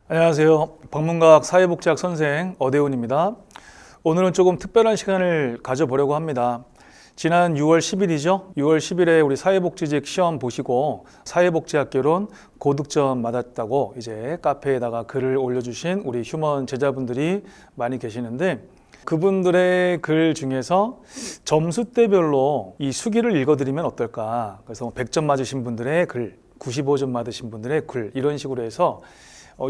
안녕하세요. 방문각 사회복지학 선생 어대훈입니다. 오늘은 조금 특별한 시간을 가져보려고 합니다. 지난 6월 10일이죠. 6월 10일에 우리 사회복지직 시험 보시고 사회복지학개론 고득점 받았다고 이제 카페에다가 글을 올려주신 우리 휴먼 제자분들이 많이 계시는데, 그분들의 글 중에서 점수대별로 이 수기를 읽어드리면 어떨까. 그래서 100점 맞으신 분들의 글, 95점 맞으신 분들의 글, 이런 식으로 해서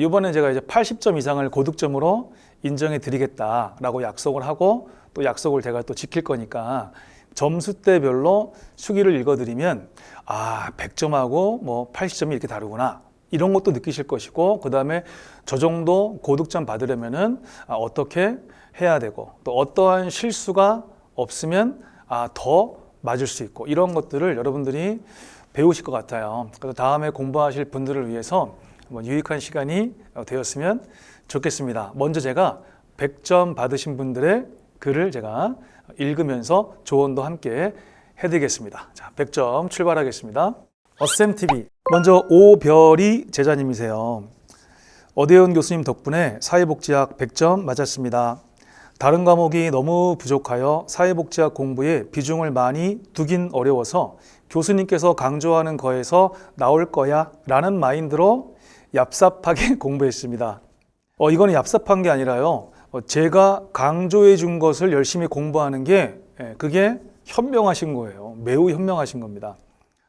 이번에 제가 이제 80점 이상을 고득점으로 인정해 드리겠다라고 약속을 하고, 또 약속을 제가 또 지킬 거니까 점수대별로 수기를 읽어드리면 100점하고 뭐 80점이 이렇게 다르구나, 이런 것도 느끼실 것이고, 그 다음에 저 정도 고득점 받으려면은 어떻게 해야 되고, 또 어떠한 실수가 없으면 더 맞을 수 있고, 이런 것들을 여러분들이 배우실 것 같아요. 그래서 다음에 공부하실 분들을 위해서 유익한 시간이 되었으면 좋겠습니다. 먼저 제가 100점 받으신 분들의 글을 제가 읽으면서 조언도 함께 해드리겠습니다. 자, 100점 출발하겠습니다. 어쌤TV, 먼저 오별이 제자님이세요. 어대훈 교수님 덕분에 사회복지학 100점 맞았습니다. 다른 과목이 너무 부족하여 사회복지학 공부에 비중을 많이 두긴 어려워서 교수님께서 강조하는 거에서 나올 거야 라는 마인드로 얍삽하게 공부했습니다. 이거는 얍삽한 게 아니라요, 제가 강조해 준 것을 열심히 공부하는 게 그게 현명하신 거예요. 매우 현명하신 겁니다.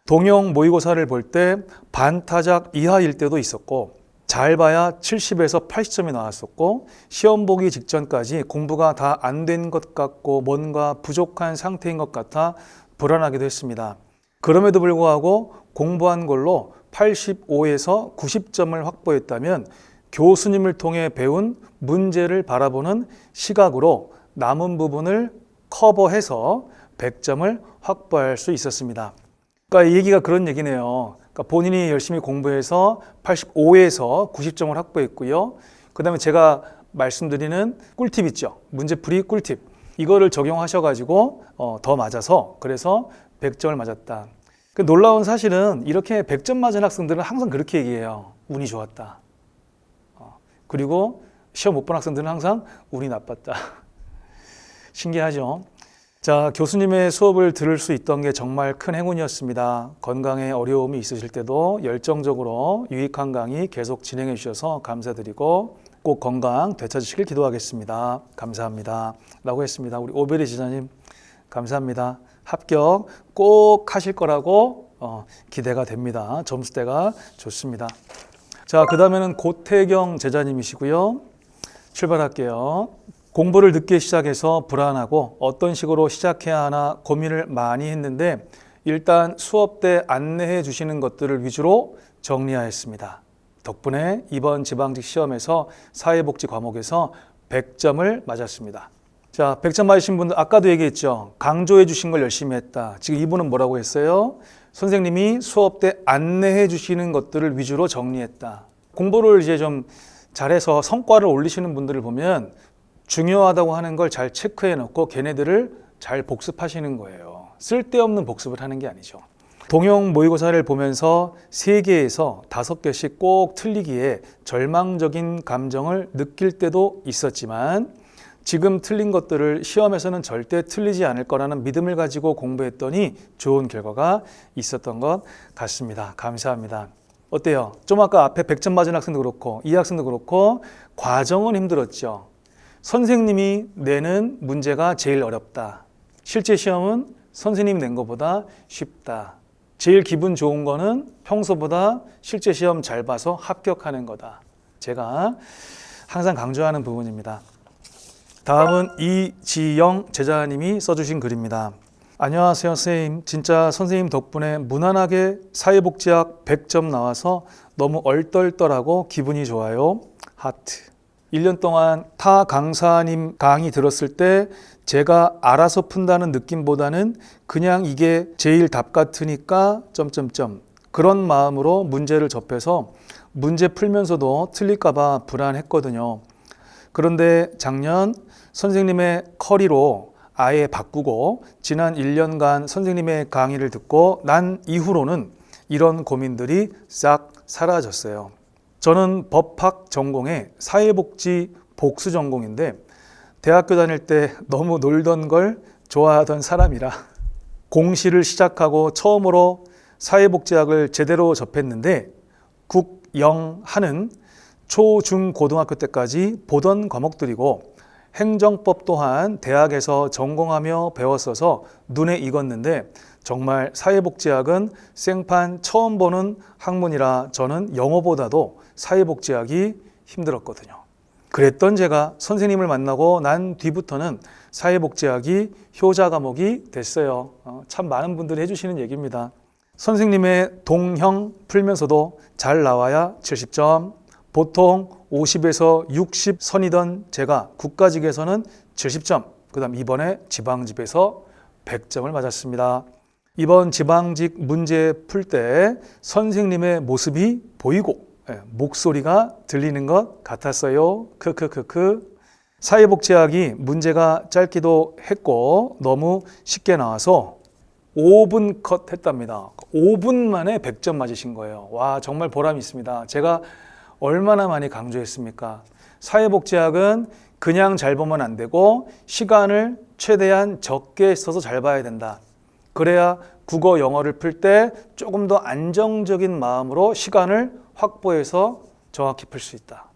동형 모의고사를 볼 때 반타작 이하일 때도 있었고, 잘 봐야 70에서 80점이 나왔었고, 시험 보기 직전까지 공부가 다 안 된 것 같고 뭔가 부족한 상태인 것 같아 불안하기도 했습니다. 그럼에도 불구하고 공부한 걸로 85에서 90점을 확보했다면 교수님을 통해 배운 문제를 바라보는 시각으로 남은 부분을 커버해서 100점을 확보할 수 있었습니다. 그러니까 이 얘기가 그런 얘기네요. 그러니까 본인이 열심히 공부해서 85에서 90점을 확보했고요. 그 다음에 제가 말씀드리는 꿀팁 있죠. 문제풀이 꿀팁. 이거를 적용하셔가지고 더 맞아서, 그래서 100점을 맞았다. 놀라운 사실은 이렇게 100점 맞은 학생들은 항상 그렇게 얘기해요. 운이 좋았다. 그리고 시험 못 본 학생들은 항상 운이 나빴다. 신기하죠? 자, 교수님의 수업을 들을 수 있던 게 정말 큰 행운이었습니다. 건강에 어려움이 있으실 때도 열정적으로 유익한 강의 계속 진행해 주셔서 감사드리고, 꼭 건강 되찾으시길 기도하겠습니다. 감사합니다. 라고 했습니다. 우리 오베리 지사님, 감사합니다. 합격 꼭 하실 거라고 기대가 됩니다. 점수대가 좋습니다. 자, 그 다음에는 고태경 제자님이시고요. 출발할게요. 공부를 늦게 시작해서 불안하고 어떤 식으로 시작해야 하나 고민을 많이 했는데, 일단 수업 때 안내해 주시는 것들을 위주로 정리하였습니다. 덕분에 이번 지방직 시험에서 사회복지 과목에서 100점을 맞았습니다. 자, 100점 맞으신 분들, 아까도 얘기했죠. 강조해 주신 걸 열심히 했다. 지금 이분은 뭐라고 했어요? 선생님이 수업 때 안내해 주시는 것들을 위주로 정리했다. 공부를 이제 좀 잘해서 성과를 올리시는 분들을 보면 중요하다고 하는 걸 잘 체크해 놓고 걔네들을 잘 복습하시는 거예요. 쓸데없는 복습을 하는 게 아니죠. 동형 모의고사를 보면서 3개에서 5개씩 꼭 틀리기에 절망적인 감정을 느낄 때도 있었지만, 지금 틀린 것들을 시험에서는 절대 틀리지 않을 거라는 믿음을 가지고 공부했더니 좋은 결과가 있었던 것 같습니다. 감사합니다. 어때요? 좀 아까 앞에 100점 맞은 학생도 그렇고 이 학생도 그렇고 과정은 힘들었죠. 선생님이 내는 문제가 제일 어렵다. 실제 시험은 선생님이 낸 것보다 쉽다. 제일 기분 좋은 거는 평소보다 실제 시험 잘 봐서 합격하는 거다. 제가 항상 강조하는 부분입니다. 다음은 이지영 제자님이 써주신 글입니다. 안녕하세요 선생님. 진짜 선생님 덕분에 무난하게 사회복지학 100점 나와서 너무 얼떨떨하고 기분이 좋아요. 하트. 1년 동안 타 강사님 강의 들었을 때 제가 알아서 푼다는 느낌보다는 그냥 이게 제일 답 같으니까 점점점 그런 마음으로 문제를 접해서 문제 풀면서도 틀릴까 봐 불안했거든요. 그런데 작년 선생님의 커리로 아예 바꾸고 지난 1년간 선생님의 강의를 듣고 난 이후로는 이런 고민들이 싹 사라졌어요. 저는 법학 전공에 사회복지 복수 전공인데 대학교 다닐 때 너무 놀던 걸 좋아하던 사람이라 공시를 시작하고 처음으로 사회복지학을 제대로 접했는데 국영하는 초, 중, 고등학교 때까지 보던 과목들이고 행정법 또한 대학에서 전공하며 배웠어서 눈에 익었는데 정말 사회복지학은 생판 처음 보는 학문이라 저는 영어보다도 사회복지학이 힘들었거든요. 그랬던 제가 선생님을 만나고 난 뒤부터는 사회복지학이 효자 과목이 됐어요. 참 많은 분들이 해주시는 얘기입니다. 선생님의 동형 풀면서도 잘 나와야 70점, 보통 50에서 60 선이던 제가 국가직에서는 70점, 그 다음 이번에 지방직에서 100점을 맞았습니다. 이번 지방직 문제 풀 때 선생님의 모습이 보이고 목소리가 들리는 것 같았어요. 크크크크. 사회복지학이 문제가 짧기도 했고 너무 쉽게 나와서 5분 컷 했답니다. 5분 만에 100점 맞으신 거예요. 와, 정말 보람이 있습니다. 제가 얼마나 많이 강조했습니까? 사회복지학은 그냥 잘 보면 안 되고 시간을 최대한 적게 써서 잘 봐야 된다. 그래야 국어, 영어를 풀 때 조금 더 안정적인 마음으로 시간을 확보해서 정확히 풀 수 있다.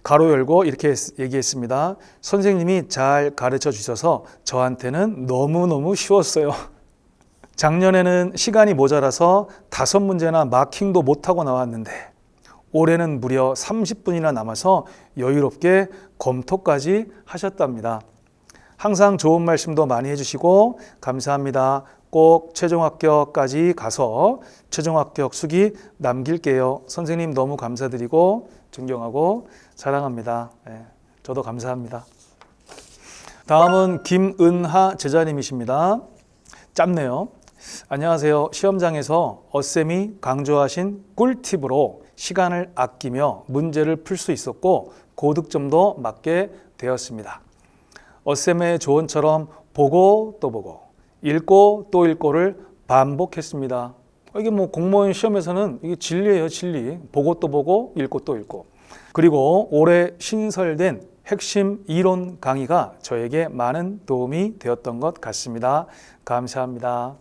가로 열고 이렇게 얘기했습니다. 선생님이 잘 가르쳐 주셔서 저한테는 너무너무 쉬웠어요. 작년에는 시간이 모자라서 5문제나 마킹도 못하고 나왔는데 올해는 무려 30분이나 남아서 여유롭게 검토까지 하셨답니다. 항상 좋은 말씀도 많이 해주시고 감사합니다. 꼭 최종 합격까지 가서 최종 합격 수기 남길게요. 선생님 너무 감사드리고 존경하고 사랑합니다. 네, 저도 감사합니다. 다음은 김은하 제자님이십니다. 짧네요. 안녕하세요. 시험장에서 어쌤이 강조하신 꿀팁으로 시간을 아끼며 문제를 풀 수 있었고 고득점도 맞게 되었습니다. 어쌤의 조언처럼 보고 또 보고 읽고 또 읽고를 반복했습니다. 이게 뭐 공무원 시험에서는 이게 진리예요, 진리. 보고 또 보고 읽고 또 읽고. 그리고 올해 신설된 핵심 이론 강의가 저에게 많은 도움이 되었던 것 같습니다. 감사합니다.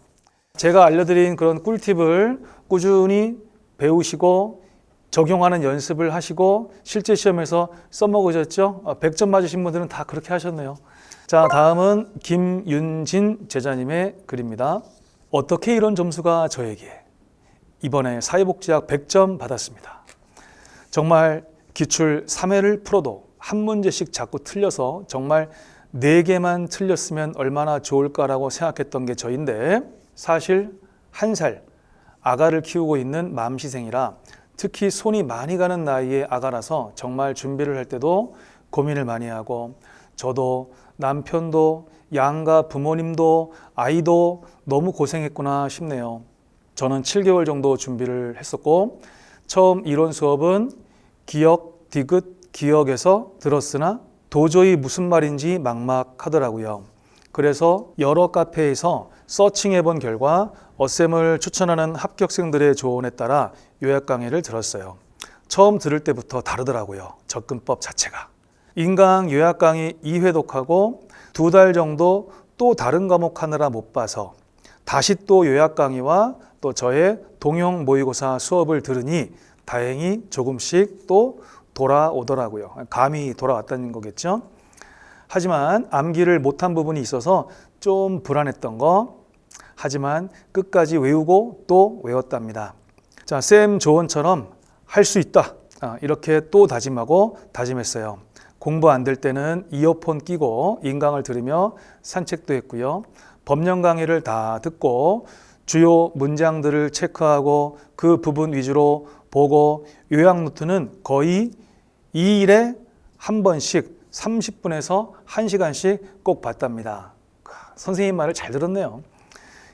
제가 알려드린 그런 꿀팁을 꾸준히 배우시고 적용하는 연습을 하시고 실제 시험에서 써먹으셨죠? 100점 맞으신 분들은 다 그렇게 하셨네요. 자, 다음은 김윤진 제자님의 글입니다. 어떻게 이런 점수가 저에게? 이번에 사회복지학 100점 받았습니다. 정말 기출 3회를 풀어도 한 문제씩 자꾸 틀려서 정말 4개만 틀렸으면 얼마나 좋을까라고 생각했던 게 저인데 사실 1살 아가를 키우고 있는 맘시생이라 특히 손이 많이 가는 나이의 아가라서 정말 준비를 할 때도 고민을 많이 하고 저도 남편도 양가 부모님도 아이도 너무 고생했구나 싶네요. 저는 7개월 정도 준비를 했었고 처음 이론 수업은 기역, 디귿, 기역에서 들었으나 도저히 무슨 말인지 막막하더라고요. 그래서 여러 카페에서 서칭해 본 결과 어쌤을 추천하는 합격생들의 조언에 따라 요약 강의를 들었어요. 처음 들을 때부터 다르더라고요. 접근법 자체가. 인강 요약 강의 2회 독하고 2달 정도 또 다른 과목 하느라 못 봐서 다시 또 요약 강의와 또 저의 동형 모의고사 수업을 들으니 다행히 조금씩 또 돌아오더라고요. 감이 돌아왔다는 거겠죠. 하지만 암기를 못한 부분이 있어서 좀 불안했던 거. 하지만 끝까지 외우고 또 외웠답니다. 자, 쌤 조언처럼 할 수 있다. 이렇게 또 다짐하고 다짐했어요. 공부 안 될 때는 이어폰 끼고 인강을 들으며 산책도 했고요. 법령 강의를 다 듣고 주요 문장들을 체크하고 그 부분 위주로 보고 요약 노트는 거의 2일에 한 번씩 30분에서 1시간씩 꼭 봤답니다. 선생님 말을 잘 들었네요.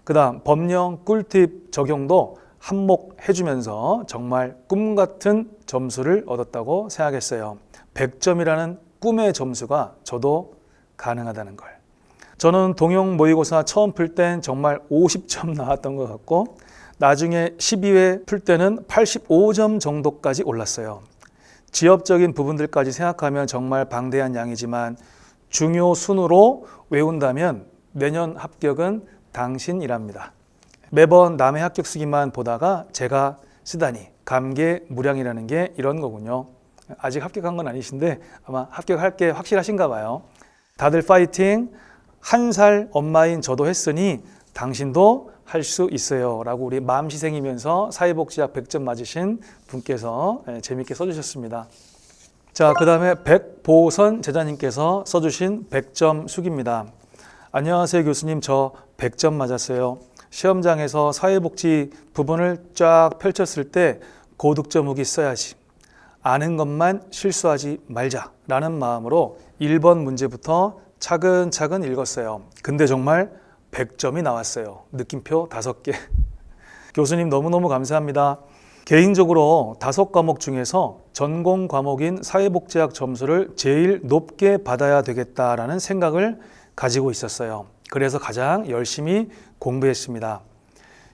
그 다음 법령 꿀팁 적용도 한몫해주면서 정말 꿈 같은 점수를 얻었다고 생각했어요. 100점이라는 꿈의 점수가 저도 가능하다는 걸. 저는 동형 모의고사 처음 풀 땐 정말 50점 나왔던 것 같고 나중에 12회 풀 때는 85점 정도까지 올랐어요. 지엽적인 부분들까지 생각하면 정말 방대한 양이지만 중요 순으로 외운다면 내년 합격은 당신이랍니다. 매번 남의 합격 쓰기만 보다가 제가 쓰다니 감개무량이라는 게 이런 거군요. 아직 합격한 건 아니신데 아마 합격할 게 확실하신가 봐요. 다들 파이팅! 한 살 엄마인 저도 했으니 당신도 할 수 있어요 라고 우리 마음시생이면서 사회복지학 100점 맞으신 분께서 재밌게 써주셨습니다. 자, 그 다음에 백보선 제자님께서 써주신 100점 숙입니다. 안녕하세요 교수님, 저 100점 맞았어요. 시험장에서 사회복지 부분을 쫙 펼쳤을 때 고득점 후기 써야지, 아는 것만 실수하지 말자 라는 마음으로 1번 문제부터 차근차근 읽었어요. 근데 정말 100점이 나왔어요. 느낌표 5개. 교수님 너무너무 감사합니다. 개인적으로 5과목 중에서 전공 과목인 사회복지학 점수를 제일 높게 받아야 되겠다라는 생각을 가지고 있었어요. 그래서 가장 열심히 공부했습니다.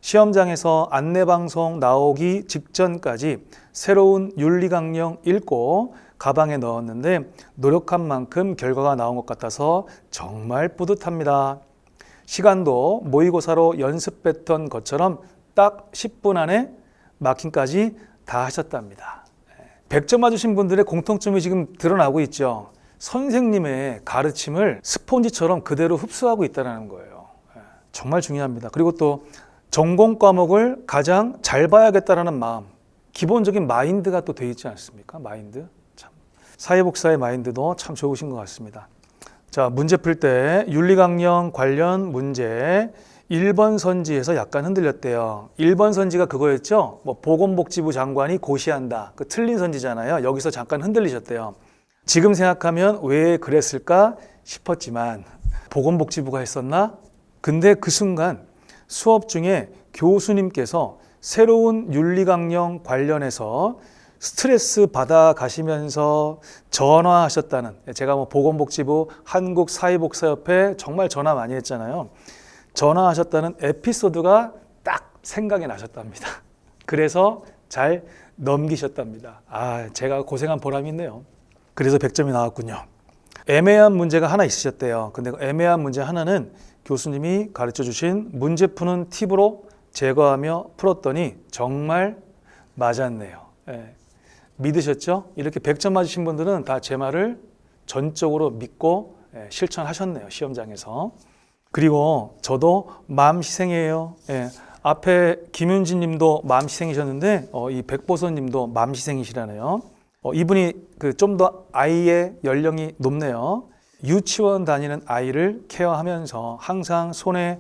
시험장에서 안내방송 나오기 직전까지 새로운 윤리강령 읽고 가방에 넣었는데 노력한 만큼 결과가 나온 것 같아서 정말 뿌듯합니다. 시간도 모의고사로 연습했던 것처럼 딱 10분 안에 마킹까지 다 하셨답니다. 100점 맞으신 분들의 공통점이 지금 드러나고 있죠. 선생님의 가르침을 스폰지처럼 그대로 흡수하고 있다는 거예요. 정말 중요합니다. 그리고 또 전공 과목을 가장 잘 봐야겠다는 마음, 기본적인 마인드가 또 돼 있지 않습니까? 마인드. 참. 사회복사의 마인드도 참 좋으신 것 같습니다. 자, 문제 풀 때 윤리강령 관련 문제 1번 선지에서 약간 흔들렸대요. 1번 선지가 그거였죠? 보건복지부 장관이 고시한다. 그 틀린 선지잖아요. 여기서 잠깐 흔들리셨대요. 지금 생각하면 왜 그랬을까 싶었지만 보건복지부가 했었나? 근데 그 순간 수업 중에 교수님께서 새로운 윤리강령 관련해서 스트레스 받아 가시면서 전화하셨다는, 제가 보건복지부 한국사회복사협회 정말 전화 많이 했잖아요. 전화하셨다는 에피소드가 딱 생각이 나셨답니다. 그래서 잘 넘기셨답니다. 아, 제가 고생한 보람이 있네요. 그래서 100점이 나왔군요. 애매한 문제가 하나 있으셨대요. 근데 그 애매한 문제 하나는 교수님이 가르쳐 주신 문제 푸는 팁으로 제거하며 풀었더니 정말 맞았네요. 믿으셨죠? 이렇게 100점 맞으신 분들은 다 제 말을 전적으로 믿고 실천하셨네요. 시험장에서. 그리고 저도 마음시생이에요. 앞에 김윤진 님도 마음시생이셨는데 이 백보선 님도 마음시생이시라네요. 이분이 좀 더 아이의 연령이 높네요. 유치원 다니는 아이를 케어하면서 항상 손에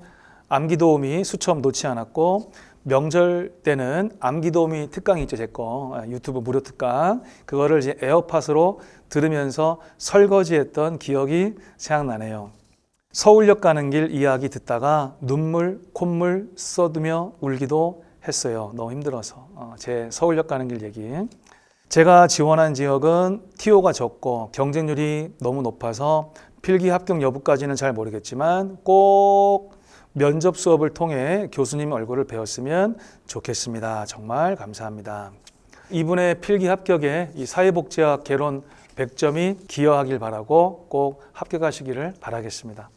암기도우미 수첩 놓지 않았고, 명절 때는 암기도우미 특강이 있죠. 제 거 유튜브 무료 특강, 그거를 이제 에어팟으로 들으면서 설거지했던 기억이 생각나네요. 서울역 가는 길 이야기 듣다가 눈물 콧물 쏟으며 울기도 했어요. 너무 힘들어서. 제 서울역 가는 길 얘기. 제가 지원한 지역은 TO가 적고 경쟁률이 너무 높아서 필기 합격 여부까지는 잘 모르겠지만 꼭 면접 수업을 통해 교수님 얼굴을 배웠으면 좋겠습니다. 정말 감사합니다. 이분의 필기 합격에 이 사회복지학 개론 100점이 기여하길 바라고 꼭 합격하시기를 바라겠습니다.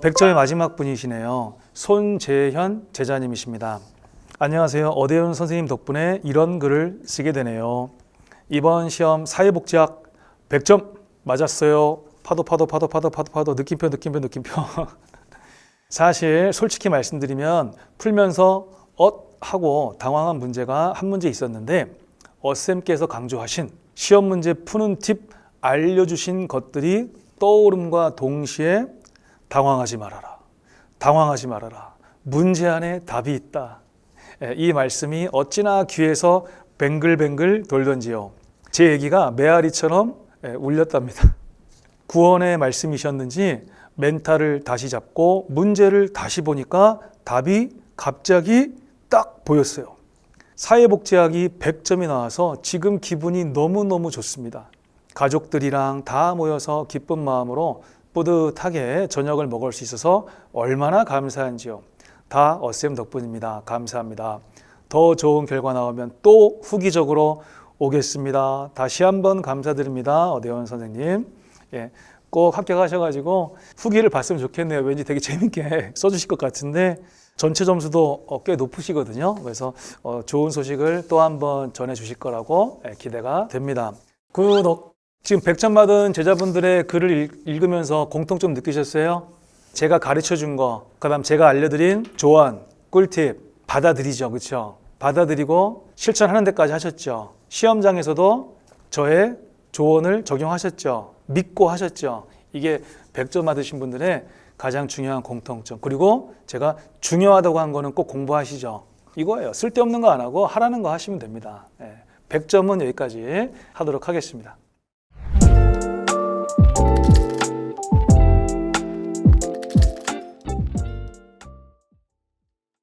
100점의 마지막 분이시네요. 손재현 제자님이십니다. 안녕하세요. 어대훈 선생님 덕분에 이런 글을 쓰게 되네요. 이번 시험 사회복지학 100점 맞았어요. 파도 느낌표. 사실 솔직히 말씀드리면 풀면서 하고 당황한 문제가 한 문제 있었는데 쌤께서 강조하신 시험 문제 푸는 팁 알려주신 것들이 떠오름과 동시에 당황하지 말아라. 문제 안에 답이 있다. 이 말씀이 어찌나 귀에서 뱅글뱅글 돌던지요. 제 얘기가 메아리처럼 울렸답니다. 구원의 말씀이셨는지 멘탈을 다시 잡고 문제를 다시 보니까 답이 갑자기 딱 보였어요. 사회복지학이 100점이 나와서 지금 기분이 너무너무 좋습니다. 가족들이랑 다 모여서 기쁜 마음으로 뿌듯하게 저녁을 먹을 수 있어서 얼마나 감사한지요. 다 쌤 덕분입니다. 감사합니다. 더 좋은 결과 나오면 또 후기적으로 오겠습니다. 다시 한번 감사드립니다. 어대원 선생님. 예, 꼭 합격하셔가지고 후기를 봤으면 좋겠네요. 왠지 되게 재밌게 써주실 것 같은데 전체 점수도 꽤 높으시거든요. 그래서 좋은 소식을 또 한번 전해주실 거라고 기대가 됩니다. 지금 100점 받은 제자분들의 글을 읽으면서 공통점 느끼셨어요? 제가 가르쳐 준 거, 그다음 제가 알려드린 조언, 꿀팁 받아들이죠. 그렇죠? 받아들이고 실천하는 데까지 하셨죠. 시험장에서도 저의 조언을 적용하셨죠. 믿고 하셨죠. 이게 100점 받으신 분들의 가장 중요한 공통점. 그리고 제가 중요하다고 한 거는 꼭 공부하시죠. 이거예요. 쓸데없는 거 안 하고 하라는 거 하시면 됩니다. 100점은 여기까지 하도록 하겠습니다.